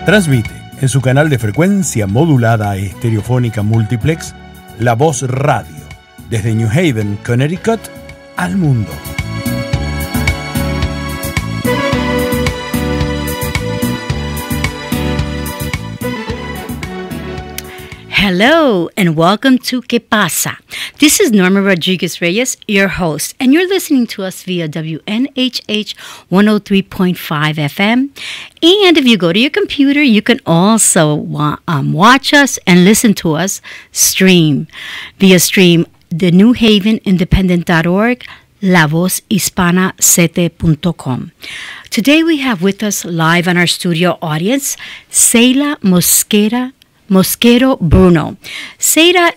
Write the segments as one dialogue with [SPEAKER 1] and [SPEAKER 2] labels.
[SPEAKER 1] Transmite en su canal de frecuencia modulada estereofónica multiplex La Voz Radio, desde New Haven, Connecticut, al mundo.
[SPEAKER 2] Hello and welcome to ¿Qué pasa? This is Norma Rodriguez Reyes, your host, and you're listening to us via WNHH 103.5 FM. And if you go to your computer, you can also watch us and listen to us via stream the newhavenindependent.org, lavozhispana7.com. Today we have with us live on our studio audience, Seila Mosquero Bruno. Seila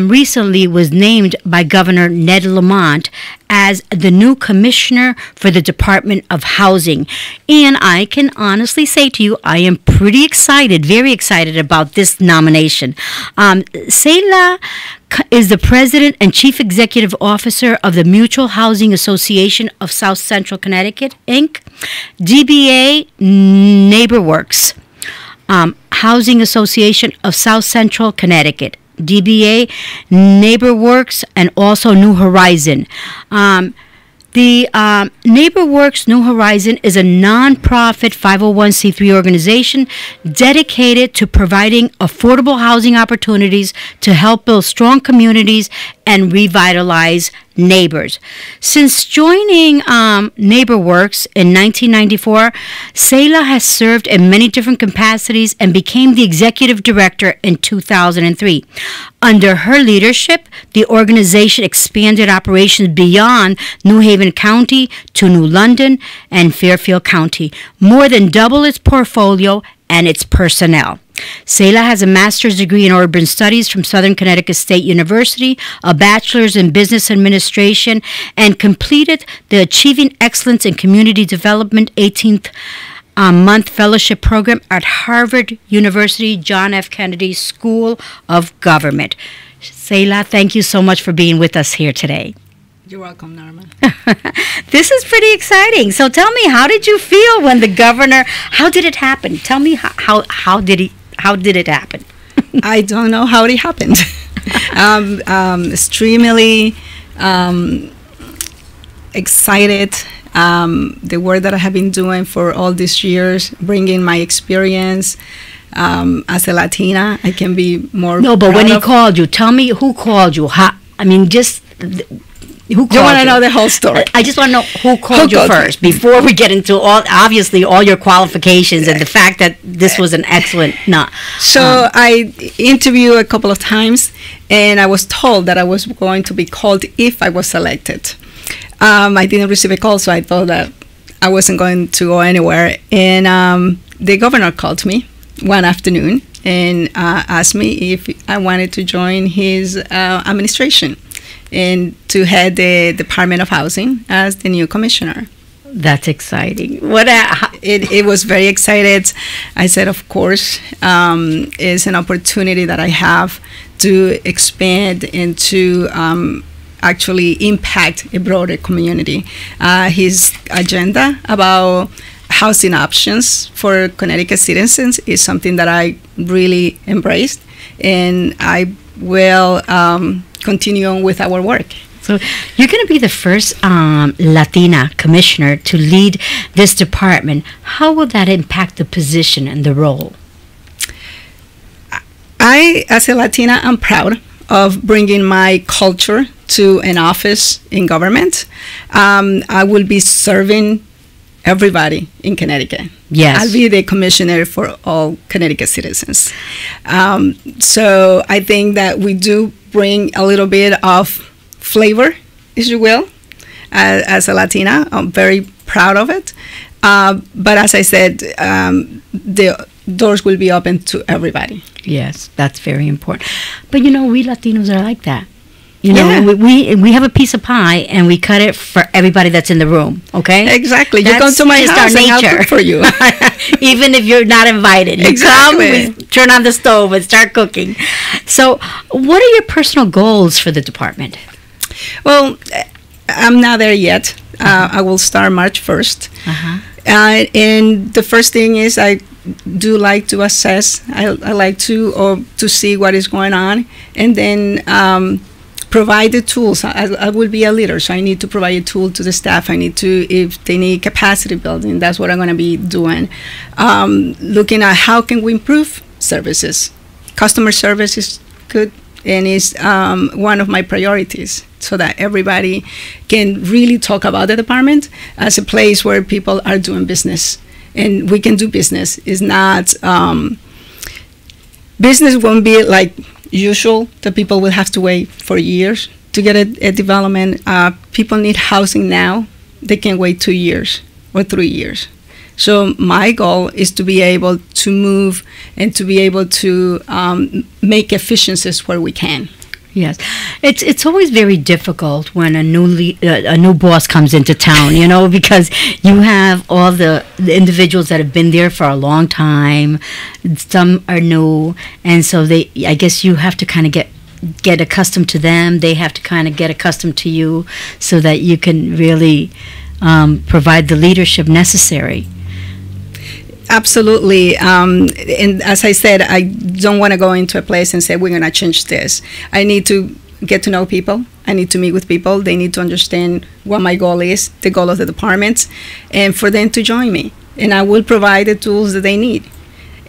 [SPEAKER 2] recently was named by Governor Ned Lamont as the new commissioner for the Department of Housing. And I can honestly say to you, I am pretty excited, very excited about this nomination. Seila is the president and chief executive officer of the Mutual Housing Association of South Central Connecticut, Inc., DBA NeighborWorks, Housing Association of South Central Connecticut, DBA NeighborWorks, and also New Horizon. The NeighborWorks New Horizon is a nonprofit 501c3 organization dedicated to providing affordable housing opportunities to help build strong communities and revitalize neighbors. Since joining NeighborWorks in 1994, Seila has served in many different capacities and became the executive director in 2003. Under her leadership, the organization expanded operations beyond New Haven County to New London and Fairfield County, more than double its portfolio and its personnel. Seila has a master's degree in urban studies from Southern Connecticut State University, a bachelor's in business administration, and completed the Achieving Excellence in Community Development 18th month fellowship program at Harvard University John F. Kennedy School of Government. Seila, thank you so much for being with us here today.
[SPEAKER 3] You're welcome, Norma.
[SPEAKER 2] This is pretty exciting. So tell me, how did you feel when the governor, how did it happen? Tell me how did it happen?
[SPEAKER 3] I don't know how it happened. Extremely excited. The work that I have been doing for all these years, bringing my experience as a Latina, I can be more.
[SPEAKER 2] No, but when he called you, tell me who called you. Who called you?
[SPEAKER 3] Want to know the whole story?
[SPEAKER 2] I just want to know who called you first before we get into all your qualifications and the fact that this was an excellent.
[SPEAKER 3] So I interviewed a couple of times, and I was told that I was going to be called if I was selected. I didn't receive a call, so I thought that I wasn't going to go anywhere. And the governor called me one afternoon and asked me if I wanted to join his administration and to head the Department of Housing as the new commissioner.
[SPEAKER 2] That's exciting.
[SPEAKER 3] It was very excited. I said, of course, it's an opportunity that I have to expand and to actually impact a broader community. His agenda about housing options for Connecticut citizens is something that I really embraced, and I will continue on with our work.
[SPEAKER 2] So you're going to be the first Latina commissioner to lead this department. How will that impact the position and the role?
[SPEAKER 3] I, as a Latina, am proud of bringing my culture to an office in government. I will be serving everybody in Connecticut.
[SPEAKER 2] Yes.
[SPEAKER 3] I'll be the commissioner for all Connecticut citizens. So I think that we do bring a little bit of flavor, if you will, as a Latina. I'm very proud of it. But as I said, the doors will be open to everybody.
[SPEAKER 2] Yes, that's very important. But we Latinos are like that. We have a piece of pie and we cut it for everybody that's in the room. Okay.
[SPEAKER 3] Exactly. You come to my house and I'll cook for you,
[SPEAKER 2] even if you're not invited. You come, we turn on the stove and start cooking. So, what are your personal goals for the department?
[SPEAKER 3] Well, I'm not there yet. I will start March 1st. And the first thing is I do like to assess. I like to see what is going on, and then provide the tools. I will be a leader, so I need to provide a tool to the staff. I need to, if they need capacity building, that's what I'm going to be doing. Looking at how can we improve services. Customer service is good, and is one of my priorities, so that everybody can really talk about the department as a place where people are doing business, and we can do business. It's not business won't be like usual, that people will have to wait for years to get a development. People need housing now. They can wait 2 years or 3 years. So my goal is to be able to move and to be able to make efficiencies where we can.
[SPEAKER 2] Yes, it's always very difficult when a new boss comes into town, you know, because you have all the individuals that have been there for a long time. Some are new, and so I guess you have to kind of get accustomed to them. They have to kind of get accustomed to you, so that you can really provide the leadership necessary.
[SPEAKER 3] Absolutely. And as I said, I don't want to go into a place and say, we're going to change this. I need to get to know people. I need to meet with people. They need to understand what my goal is, the goal of the department, and for them to join me. And I will provide the tools that they need.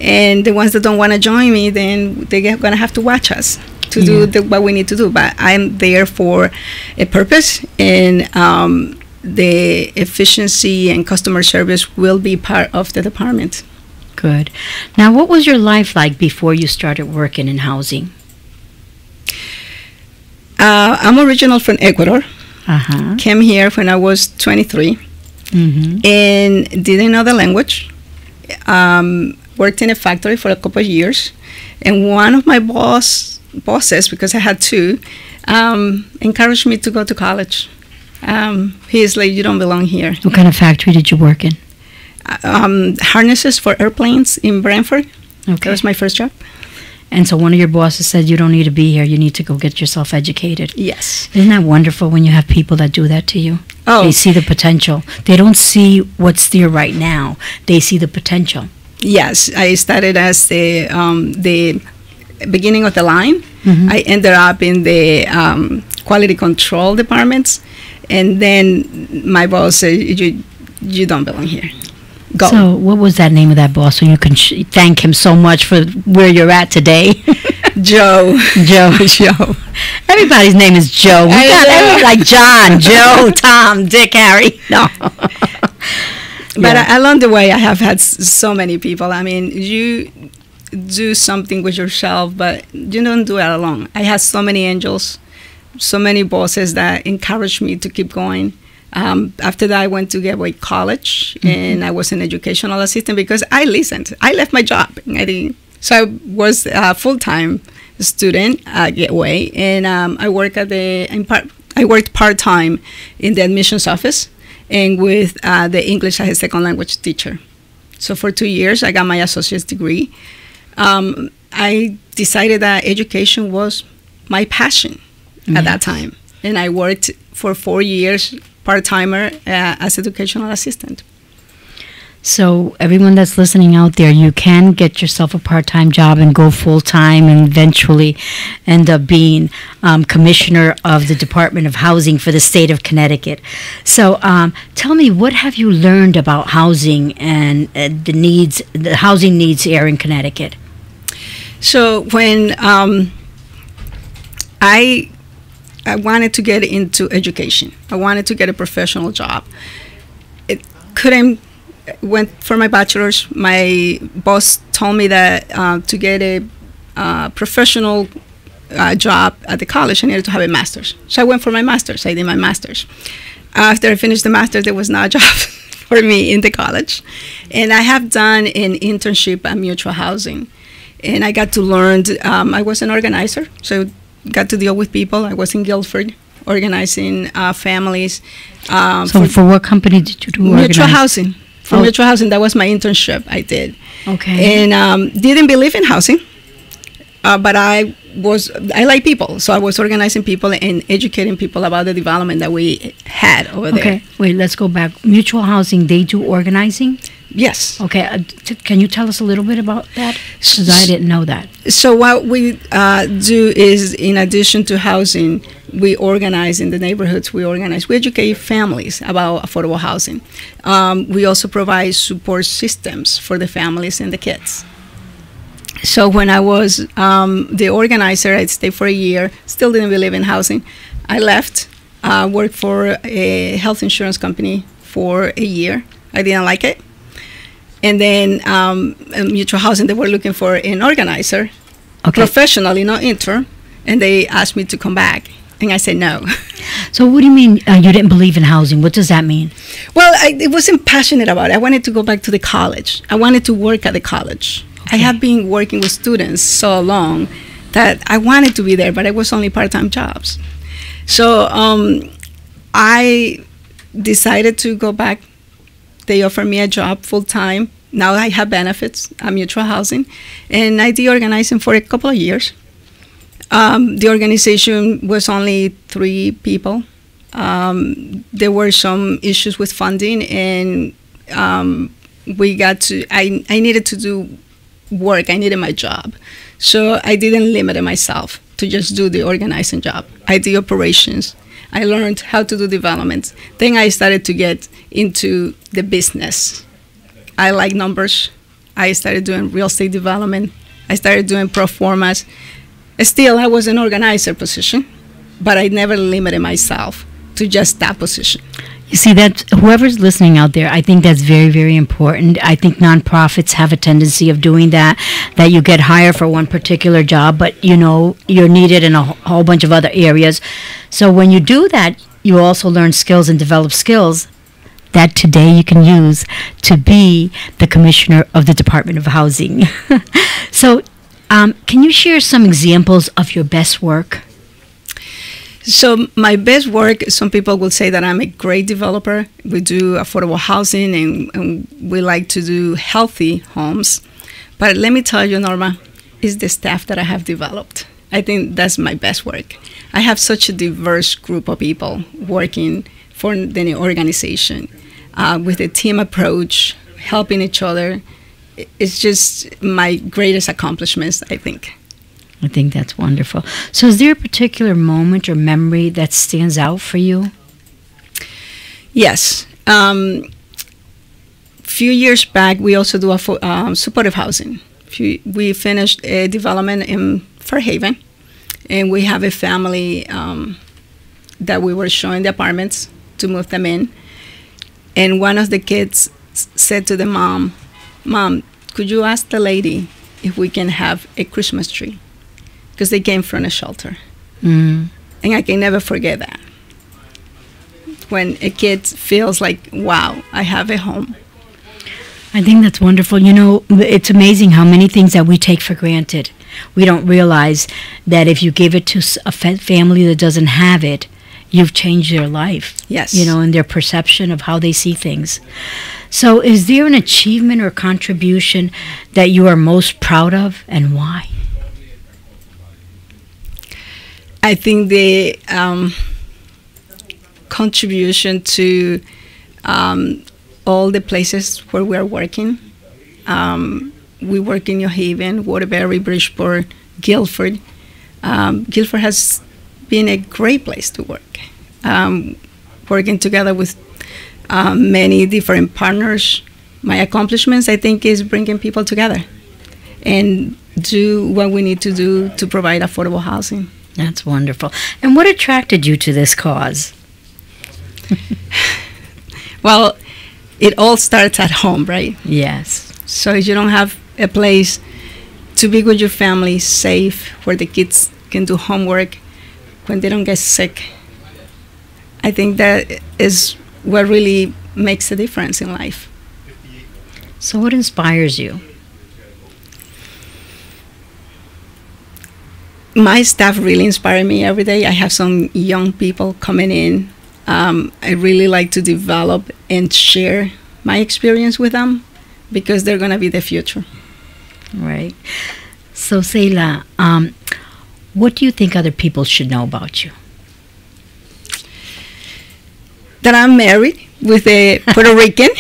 [SPEAKER 3] And the ones that don't want to join me, then they're going to have to watch us to do what we need to do. But I'm there for a purpose, and the efficiency and customer service will be part of the department.
[SPEAKER 2] Good. Now, what was your life like before you started working in housing?
[SPEAKER 3] I'm original from Ecuador.
[SPEAKER 2] Uh-huh.
[SPEAKER 3] Came here when I was 23, and didn't know the language. Worked in a factory for a couple of years, and one of my bosses, because I had two, encouraged me to go to college. He's like, you don't belong here.
[SPEAKER 2] What kind of factory did you work in?
[SPEAKER 3] Harnesses for airplanes in Brantford.
[SPEAKER 2] Okay.
[SPEAKER 3] That was my first job.
[SPEAKER 2] And so one of your bosses said, you don't need to be here. You need to go get yourself educated.
[SPEAKER 3] Yes.
[SPEAKER 2] Isn't that wonderful when you have people that do that to you?
[SPEAKER 3] Oh.
[SPEAKER 2] They see the potential. They don't see what's there right now. They see the potential.
[SPEAKER 3] Yes. I started as the beginning of the line. I ended up in the quality control departments. And then my boss said, you don't belong here. Go.
[SPEAKER 2] So what was that name of that boss, so you can thank him so much for where you're at today?
[SPEAKER 3] Joe.
[SPEAKER 2] Joe. Everybody's name is Joe. We got like John, Joe, Tom, Dick, Harry. No.
[SPEAKER 3] But along the way, I have had so many people. I mean, you do something with yourself, but you don't do it alone. I had so many angels, so many bosses that encouraged me to keep going. After that, I went to Gateway College, and I was an educational assistant because I listened. I left my job. So I was a full-time student at Gateway, and I worked part-time in the admissions office and with the English as a second language teacher. So for 2 years, I got my associate's degree. I decided that education was my passion at that time, and I worked for 4 years part-timer as educational assistant.
[SPEAKER 2] So everyone that's listening out there, you can get yourself a part-time job and go full-time and eventually end up being commissioner of the Department of Housing for the state of Connecticut. So tell me, what have you learned about housing and the housing needs here in Connecticut?
[SPEAKER 3] So when I wanted to get into education. I wanted to get a professional job. Went for my bachelor's. My boss told me that to get a professional job at the college, I needed to have a master's. So I went for my master's. I did my master's. After I finished the master's, there was not a job for me in the college. And I have done an internship at Mutual Housing. And I got to learn, I was an organizer, so got to deal with people. I was in Guilford organizing families.
[SPEAKER 2] So for what company did you do
[SPEAKER 3] Mutual Housing. For Mutual Housing, that was my internship I did.
[SPEAKER 2] Okay.
[SPEAKER 3] And didn't believe in housing, but I like people. So I was organizing people and educating people about the development that we had over there.
[SPEAKER 2] Okay, wait, let's go back. Mutual Housing, they do organizing?
[SPEAKER 3] Yes.
[SPEAKER 2] Okay, can you tell us a little bit about that? Because I didn't know that.
[SPEAKER 3] So what we do is, in addition to housing, we organize in the neighborhoods. We educate families about affordable housing. We also provide support systems for the families and the kids. So when I was the organizer, I stayed for a year, still didn't believe in housing. I left, worked for a health insurance company for a year. I didn't like it. And then mutual housing, they were looking for an organizer, professionally, not intern. And they asked me to come back. And I said no.
[SPEAKER 2] So what do you mean you didn't believe in housing? What does that mean?
[SPEAKER 3] Well, I wasn't passionate about it. I wanted to go back to the college. I wanted to work at the college. I have been working with students so long that I wanted to be there, but it was only part-time jobs. So I decided to go back. They offered me a job full-time. Now I have benefits, mutual housing, and I did organizing for a couple of years. The organization was only 3 people. There were some issues with funding, and I needed to do work. I needed my job. So I didn't limit myself to just do the organizing job. I did operations. I learned how to do development. Then I started to get into the business. I like numbers. I started doing real estate development. I started doing pro formas. Still, I was an organizer position, but I never limited myself to just that position.
[SPEAKER 2] You see, that whoever's listening out there, I think that's very, very important. I think nonprofits have a tendency of doing that you get hired for one particular job, but you're needed in a whole bunch of other areas. So when you do that, you also learn skills and develop skills that today you can use to be the commissioner of the Department of Housing. So can you share some examples of your best work?
[SPEAKER 3] So my best work, some people will say that I'm a great developer. We do affordable housing, and we like to do healthy homes. But let me tell you, Norma, it's the staff that I have developed. I think that's my best work. I have such a diverse group of people working for the organization with a team approach, helping each other. It's just my greatest accomplishments, I think.
[SPEAKER 2] I think that's wonderful. So is there a particular moment or memory that stands out for you?
[SPEAKER 3] Yes. Few years back, we also do supportive housing. We finished a development in Fairhaven, and we have a family that we were showing the apartments to move them in. And one of the kids said to the mom, "Mom, could you ask the lady if we can have a Christmas tree?" Because they came from a shelter. And I can never forget that. When a kid feels like, wow, I have a home.
[SPEAKER 2] I think that's wonderful. It's amazing how many things that we take for granted. We don't realize that if you give it to a family that doesn't have it, you've changed their life.
[SPEAKER 3] Yes.
[SPEAKER 2] And their perception of how they see things. So is there an achievement or contribution that you are most proud of, and why?
[SPEAKER 3] I think the contribution to all the places where we are working. We work in New Haven, Waterbury, Bridgeport, Guilford. Guilford has been a great place to work. Working together with many different partners. My accomplishments, I think, is bringing people together and do what we need to do to provide affordable housing.
[SPEAKER 2] That's wonderful. And what attracted you to this cause?
[SPEAKER 3] Well, it all starts at home, right?
[SPEAKER 2] Yes.
[SPEAKER 3] So if you don't have a place to be with your family, safe, where the kids can do homework, when they don't get sick, I think that is what really makes a difference in life.
[SPEAKER 2] So what inspires you?
[SPEAKER 3] My staff really inspire me every day. I have some young people coming in. I really like to develop and share my experience with them because they're going to be the future.
[SPEAKER 2] Right. So, Seila, what do you think other people should know about you?
[SPEAKER 3] That I'm married with a Puerto Rican.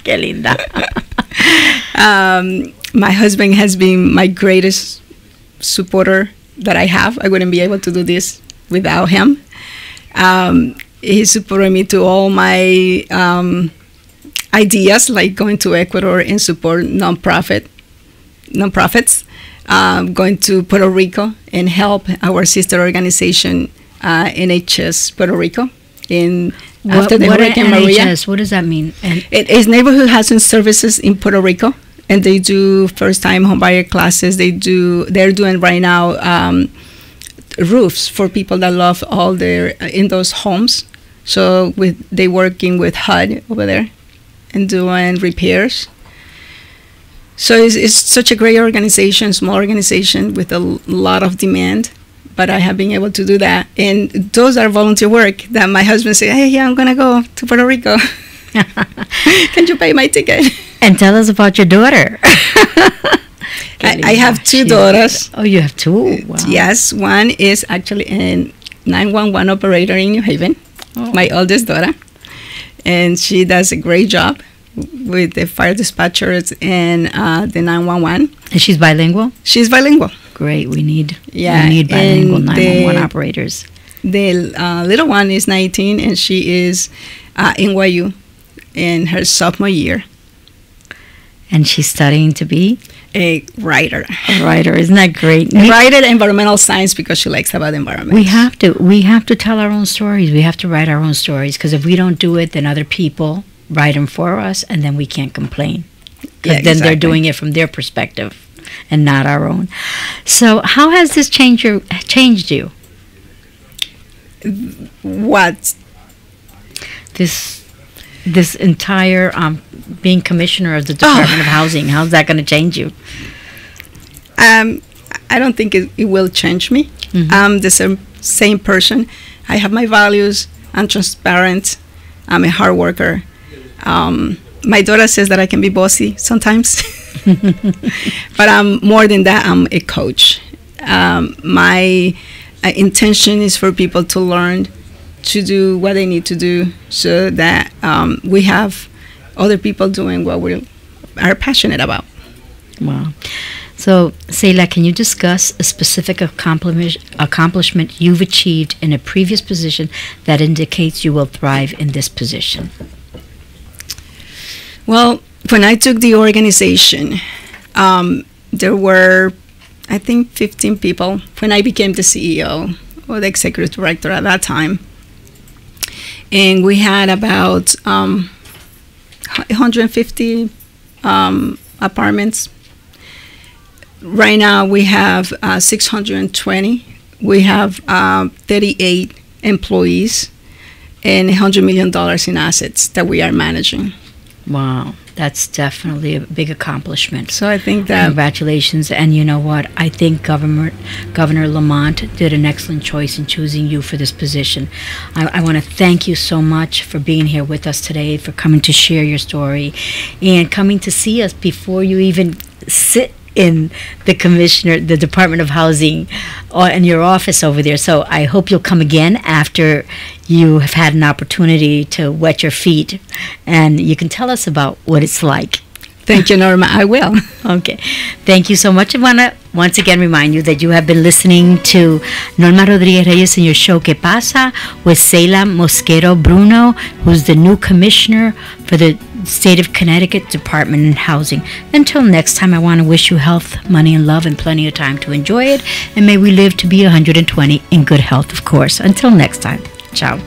[SPEAKER 2] Qué linda.
[SPEAKER 3] My husband has been my greatest supporter that I have. I wouldn't be able to do this without him. He supported me to all my ideas, like going to Ecuador and support nonprofits, going to Puerto Rico and help our sister organization, NHS Puerto Rico. After the Hurricane Maria.
[SPEAKER 2] NHS? What does that mean?
[SPEAKER 3] It is Neighborhood Housing Services in Puerto Rico, and they do first-time homebuyer classes. They're doing right now roofs for people that love all their in those homes. So they working with HUD over there and doing repairs. So it's such a great organization, small organization with a lot of demand. But I have been able to do that. And those are volunteer work that my husband said, hey, yeah, I'm going to go to Puerto Rico. Can you pay my ticket?
[SPEAKER 2] And tell us about your daughter.
[SPEAKER 3] I have two daughters.
[SPEAKER 2] Oh, you have two? Wow.
[SPEAKER 3] Yes. One is actually a 911 operator in New Haven, my oldest daughter. And she does a great job with the fire dispatchers and the 911.
[SPEAKER 2] And she's bilingual?
[SPEAKER 3] She's bilingual.
[SPEAKER 2] Great. We need bilingual 911 operators.
[SPEAKER 3] The little one is 19, and she is NYU in her sophomore year.
[SPEAKER 2] And she's studying to be?
[SPEAKER 3] A writer.
[SPEAKER 2] A writer. Isn't that great?
[SPEAKER 3] Writer environmental science because she likes about the environment.
[SPEAKER 2] We have to. We have to tell our own stories. We have to write our own stories, because if we don't do it, then other people write them for us, and then we can't complain. Because then they're doing it from their perspective and not our own. So how has this changed you?
[SPEAKER 3] What?
[SPEAKER 2] This entire being commissioner of the Department of Housing, how's that going to change you?
[SPEAKER 3] I don't think it will change me.
[SPEAKER 2] Mm-hmm.
[SPEAKER 3] I'm the same person. I have my values. I'm transparent. I'm a hard worker. My daughter says that I can be bossy sometimes. But I'm more than that. I'm a coach. My intention is for people to learn to do what they need to do, so that we have other people doing what we are passionate about.
[SPEAKER 2] Wow. So, Seila, can you discuss a specific accomplishment you've achieved in a previous position that indicates you will thrive in this position?
[SPEAKER 3] Well, when I took the organization, there were, I think, 15 people. When I became the CEO or the executive director at that time, and we had about 150 apartments. Right now, we have 620. We have 38 employees and $100 million in assets that we are managing.
[SPEAKER 2] Wow, that's definitely a big accomplishment.
[SPEAKER 3] So I think that...
[SPEAKER 2] Congratulations. And you know what? I think Governor Lamont did an excellent choice in choosing you for this position. I want to thank you so much for being here with us today, for coming to share your story, and coming to see us before you even sit in the Department of Housing, or in your office over there. So I hope you'll come again after you have had an opportunity to wet your feet, and you can tell us about what it's like.
[SPEAKER 3] Thank you, Norma. I will.
[SPEAKER 2] Okay. Thank you so much. I want to once again remind you that you have been listening to Norma Rodriguez Reyes in your show Que Pasa with Seila Mosquero Bruno, who's the new commissioner for the State of Connecticut Department of Housing. Until next time, I want to wish you health, money, and love, and plenty of time to enjoy it. And may we live to be 120 in good health, of course. Until next time. Ciao.